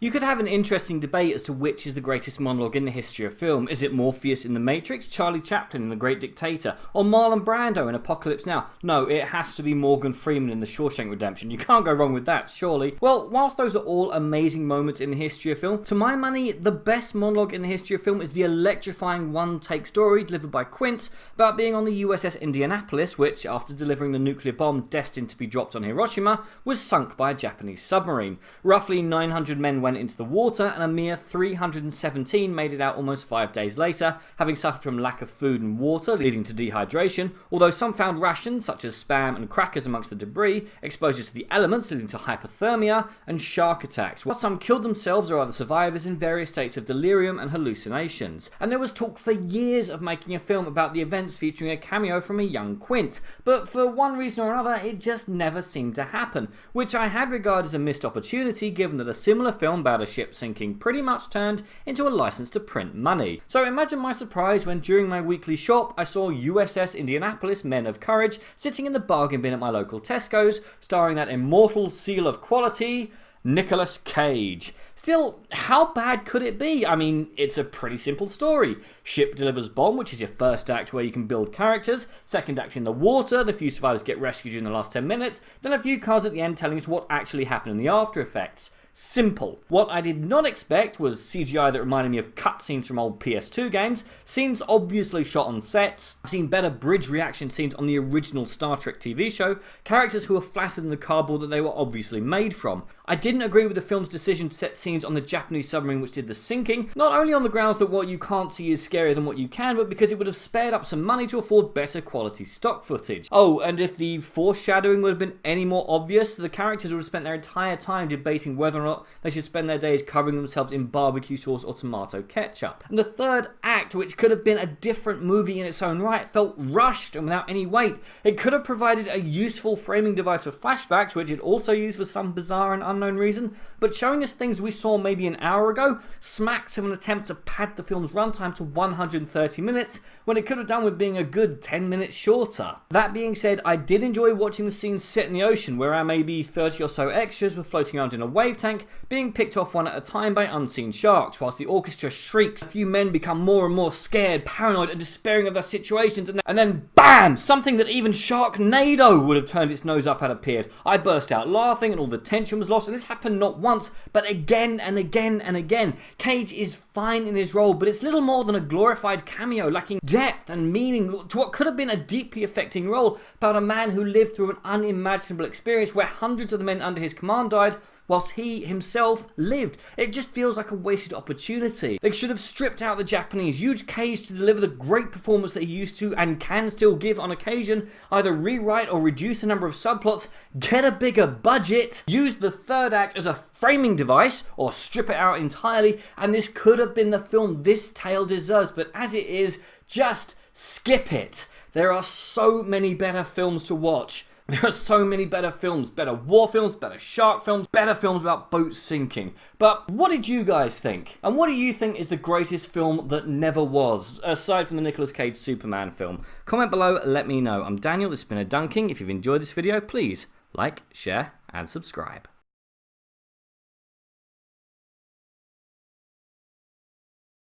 You could have an interesting debate as to which is the greatest monologue in the history of film. Is it Morpheus in The Matrix, Charlie Chaplin in The Great Dictator, or Marlon Brando in Apocalypse Now? No, it has to be Morgan Freeman in The Shawshank Redemption. You can't go wrong with that, surely. Well, whilst those are all amazing moments in the history of film, to my money, the best monologue in the history of film is the electrifying one-take story delivered by Quint about being on the USS Indianapolis, which, after delivering the nuclear bomb destined to be dropped on Hiroshima, was sunk by a Japanese submarine. Roughly 900 men went into the water, and a mere 317 made it out almost 5 days later, having suffered from lack of food and water, leading to dehydration, although some found rations such as spam and crackers amongst the debris, exposure to the elements leading to hypothermia, and shark attacks, while some killed themselves or other survivors in various states of delirium and hallucinations. And there was talk for years of making a film about the events featuring a cameo from a young Quint, but for one reason or another it just never seemed to happen, which I had regarded as a missed opportunity given that a similar film about a ship sinking pretty much turned into a license to print money. So imagine my surprise when during my weekly shop I saw USS Indianapolis Men of Courage sitting in the bargain bin at my local Tesco's, starring that immortal seal of quality, Nicolas Cage. Still, how bad could it be? I mean, it's a pretty simple story. Ship delivers bomb, which is your first act where you can build characters. Second act in the water, the few survivors get rescued during the last 10 minutes. Then a few cards at the end telling us what actually happened in the after effects. Simple. What I did not expect was CGI that reminded me of cutscenes from old PS2 games, scenes obviously shot on sets. I've seen better bridge reaction scenes on the original Star Trek TV show, characters who were flatter than the cardboard that they were obviously made from. I didn't agree with the film's decision to set scenes on the Japanese submarine which did the sinking, not only on the grounds that what you can't see is scarier than what you can, but because it would have spared up some money to afford better quality stock footage. Oh, and if the foreshadowing would have been any more obvious, the characters would have spent their entire time debating whether or not they should spend their days covering themselves in barbecue sauce or tomato ketchup. And the third act, which could have been a different movie in its own right, felt rushed and without any weight. It could have provided a useful framing device for flashbacks, which it also used for some bizarre and unknown reason, but showing us things we saw maybe an hour ago smacks of an attempt to pad the film's runtime to 130 minutes when it could have done with being a good 10 minutes shorter. That being said, I did enjoy watching the scenes set in the ocean where our maybe 30 or so extras were floating around in a wave tank, being picked off one at a time by unseen sharks, whilst the orchestra shrieks. A few men become more and more scared, paranoid and despairing of their situations, and then BAM! Something that even Sharknado would have turned its nose up at appeared. I burst out laughing and all the tension was lost, and this happened not once, but again and again and again. Cage is fine in his role, but it's little more than a glorified cameo, lacking depth and meaning to what could have been a deeply affecting role about a man who lived through an unimaginable experience where hundreds of the men under his command died, whilst he himself lived. It just feels like a wasted opportunity. They should have stripped out the Japanese, used Cage to deliver the great performance that he used to and can still give on occasion, either rewrite or reduce the number of subplots, get a bigger budget, use the third act as a framing device, or strip it out entirely, and this could have been the film this tale deserves, but as it is, just skip it. There are so many better films to watch. There are so many better films, better war films, better shark films, better films about boats sinking. But what did you guys think? And what do you think is the greatest film that never was, aside from the Nicolas Cage Superman film? Comment below, let me know. I'm Daniel, this has been a Dunking. If you've enjoyed this video, please like, share, and subscribe.